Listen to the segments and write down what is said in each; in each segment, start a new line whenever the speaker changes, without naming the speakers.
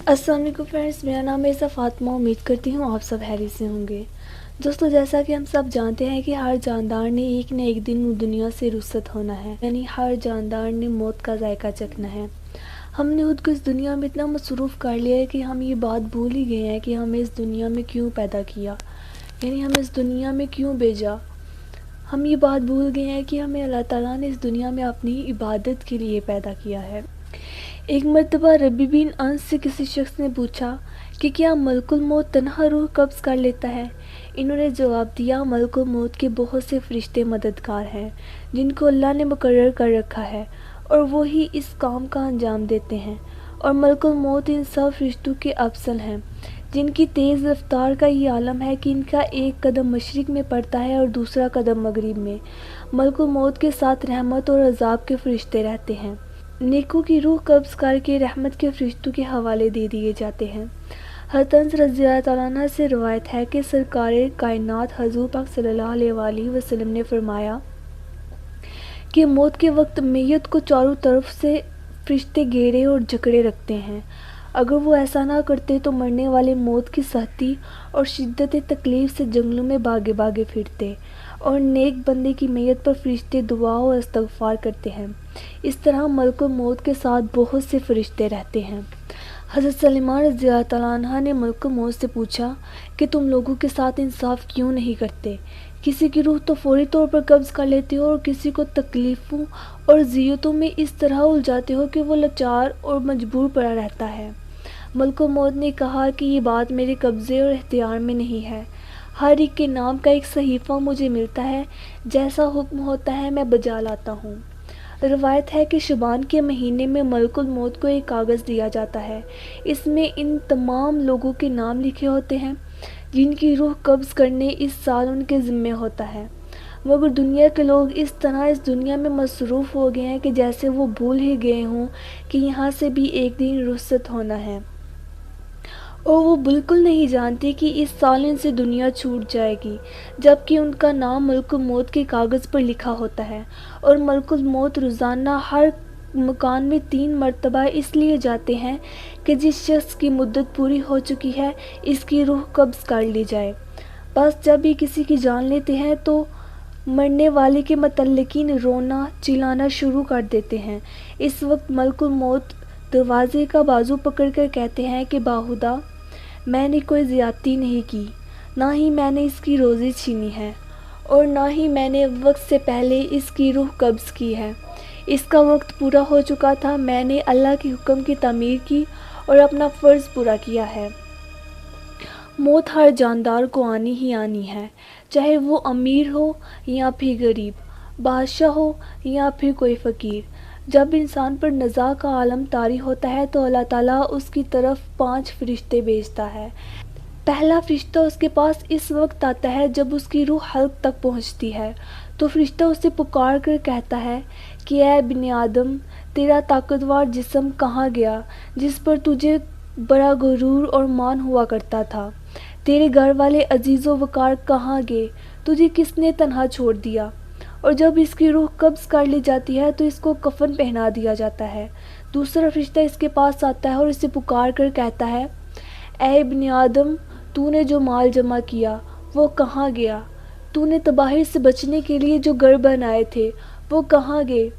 अस्सलाम वालेकुम फ्रेंड्स, मेरा नाम है फातिमा। उम्मीद करती हूँ आप सब खैरियत से होंगे। दोस्तों, जैसा कि हम सब जानते हैं कि हर जानदार ने एक न एक दिन दुनिया से रुखसत होना है, यानी हर जानदार ने मौत का जायका चखना है। हमने खुद को इस दुनिया में इतना मसरूफ़ कर लिया है कि हम ये बात भूल ही गए हैं कि हमें इस दुनिया में क्यों पैदा किया, यानी हमें इस दुनिया में क्यों भेजा। हम ये बात भूल गए हैं कि हमें अल्लाह ताला ने इस दुनिया में अपनी इबादत के लिए पैदा किया है। एक मर्तबा रबी बिन अंस से किसी शख्स ने पूछा कि क्या मलकुल मौत तन्हा रूह कब्ज़ कर लेता है। इन्होंने जवाब दिया, मलकुल मौत के बहुत से फरिश्ते मददगार हैं जिनको अल्लाह ने मुकर्रर कर रखा है और वो ही इस काम का अंजाम देते हैं। और मलकुल मौत इन सब फरिश्तों के अफसल हैं जिनकी तेज़ रफ्तार का ये आलम है कि इनका एक कदम मशरिक़ में पड़ता है और दूसरा कदम मगरिब में। मलकुल मौत के साथ रहमत और अजाब के फरिश्ते रहते हैं। नेकों की रूह कब्ज़ करके रहमत के फरिश्तों के हवाले दे दिए जाते हैं। हज़रत अनस रज़ियल्लाहु तआला अन्हु से रवायत है कि सरकारे कायनात हज़ूर पाक सल्लल्लाहु अलैहि वसल्लम ने फरमाया कि मौत के वक्त मैयत को चारों तरफ से फरिश्ते घेरे और जकड़े रखते हैं। अगर वो ऐसा ना करते तो मरने वाले मौत की सख्ती और शिद्दत तकलीफ़ से जंगलों में भागे भागे फिरते और नेक बंदे की मैयत पर फरिश्ते दुआ और इस्तग़फ़ार करते हैं। इस तरह मलकुल मौत के साथ बहुत से फरिश्ते रहते हैं। हज़रत सलीमा रज़ियल्लाहु तआला अन्हा ने मलकुल मौत से पूछा कि तुम लोगों के साथ इंसाफ क्यों नहीं करते। किसी की रूह तो फौरी तौर पर कब्ज़ कर लेते हो और किसी को तकलीफ़ों और ज़ियतों में इस तरह उलझाते हो कि वो लाचार और मजबूर पड़ा रहता है। मलकुल मौत ने कहा कि ये बात मेरे कब्ज़े और इख्तियार में नहीं है। हर एक के नाम का एक सहीफ़ा मुझे मिलता है, जैसा हुक्म होता है मैं बजा लाता हूँ। रवायत है कि शबान के महीने में मलकुल मौत को एक कागज़ दिया जाता है। इसमें इन तमाम लोगों के नाम लिखे होते हैं जिनकी रूह कब्ज़ करने इस साल उनके ज़िम्मे होता है। मगर दुनिया के लोग इस तरह इस दुनिया में मसरूफ़ हो गए हैं कि जैसे वो भूल ही गए हों कि यहाँ से भी एक दिन रुखसत होना है, और वो बिल्कुल नहीं जानते कि इस साल इनसे दुनिया छूट जाएगी, जबकि उनका नाम मलकुल मौत के कागज़ पर लिखा होता है। और मलकुल मौत रोज़ाना हर मकान में 3 मरतबा इसलिए जाते हैं कि जिस शख्स की मुद्दत पूरी हो चुकी है इसकी रूह कब्ज़ कर ली जाए। बस जब ये किसी की जान लेते हैं तो मरने वाले के मतल्लिकीन रोना चिल्लाना शुरू कर देते हैं। इस वक्त मलकुल मौत दरवाज़े का बाजू पकड़कर कहते हैं कि बाहुदा, मैंने कोई ज़्यादती नहीं की, ना ही मैंने इसकी रोज़ी छीनी है और ना ही मैंने वक्त से पहले इसकी रूह कब्ज़ की है। इसका वक्त पूरा हो चुका था, मैंने अल्लाह के हुक्म की तामीर की और अपना फ़र्ज़ पूरा किया है। मौत हर जानदार को आनी ही आनी है, चाहे वो अमीर हो या फिर गरीब, बादशाह हो या फिर कोई फ़कीर। जब इंसान पर नज़ा का आलम तारी होता है तो अल्लाह ताला उसकी तरफ 5 फरिश्ते भेजता है। पहला फरिश्ता उसके पास इस वक्त आता है जब उसकी रूह हल्क तक पहुंचती है, तो फरिश्ता उसे पुकार कर कहता है कि ऐ बिन आदम, तेरा ताकतवर जिस्म कहाँ गया जिस पर तुझे बड़ा गुरूर और मान हुआ करता था। तेरे घर वाले अजीज़ो वकार कहाँ गए, तुझे किसने तन्हा छोड़ दिया। और जब इसकी रूह कब्ज़ कर ली जाती है तो इसको कफन पहना दिया जाता है। दूसरा फरिश्ता इसके पास आता है और इसे पुकार कर कहता है, ऐ इब्न आदम, तूने जो माल जमा किया वो कहाँ गया। तूने तबाही से बचने के लिए जो घर बनाए थे वो कहाँ गए।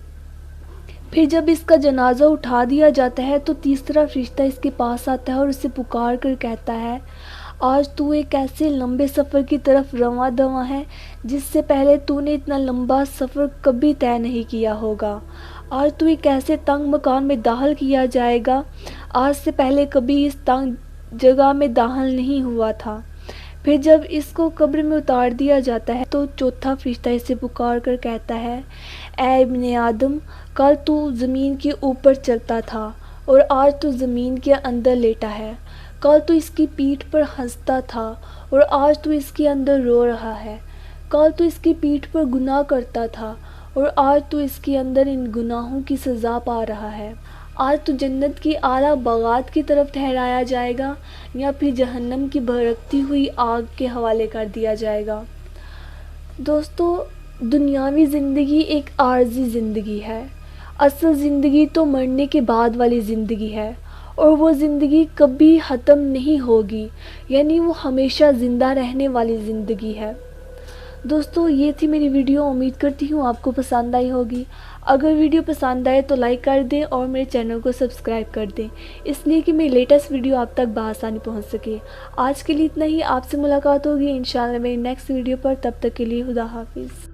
फिर जब इसका जनाजा उठा दिया जाता है तो तीसरा फरिश्ता इसके पास आता है और इसे पुकार कर कहता है, आज तू एक ऐसे लंबे सफ़र की तरफ रवां दवां है जिससे पहले तूने इतना लंबा सफ़र कभी तय नहीं किया होगा। आज तू एक ऐसे तंग मकान में दाखिल किया जाएगा, आज से पहले कभी इस तंग जगह में दाखिल नहीं हुआ था। फिर जब इसको कब्र में उतार दिया जाता है तो चौथा फरिश्ता इसे पुकार कर कहता है, ऐ इब्ने आदम, कल तू ज़मीन के ऊपर चलता था और आज तू ज़मीन के अंदर लेटा है। कल तू इसकी पीठ पर हंसता था और आज तू इसके अंदर रो रहा है। कल तू इसकी पीठ पर गुनाह करता था और आज तू इसके अंदर इन गुनाहों की सज़ा पा रहा है। आज तू जन्नत की आला बागात की तरफ ठहराया जाएगा या फिर जहन्नम की भड़कती हुई आग के हवाले कर दिया जाएगा। दोस्तों, दुनियावी ज़िंदगी एक आर्जी ज़िंदगी है। असल ज़िंदगी तो मरने के बाद वाली ज़िंदगी है اور وہ زندگی کبھی ختم نہیں ہوگی، یعنی وہ ہمیشہ زندہ رہنے والی زندگی ہے۔ دوستو یہ تھی میری ویڈیو، امید کرتی ہوں آپ کو پسند آئی ہوگی۔ اگر ویڈیو پسند آئے تو لائک کر دیں اور میرے چینل کو سبسکرائب کر دیں، اس لیے کہ میری لیٹسٹ ویڈیو آپ تک بآسانی پہنچ سکے۔ آج کے لیے اتنا ہی، آپ سے ملاقات ہوگی انشاءاللہ میری نیکسٹ ویڈیو پر، تب تک کے لیے خدا حافظ۔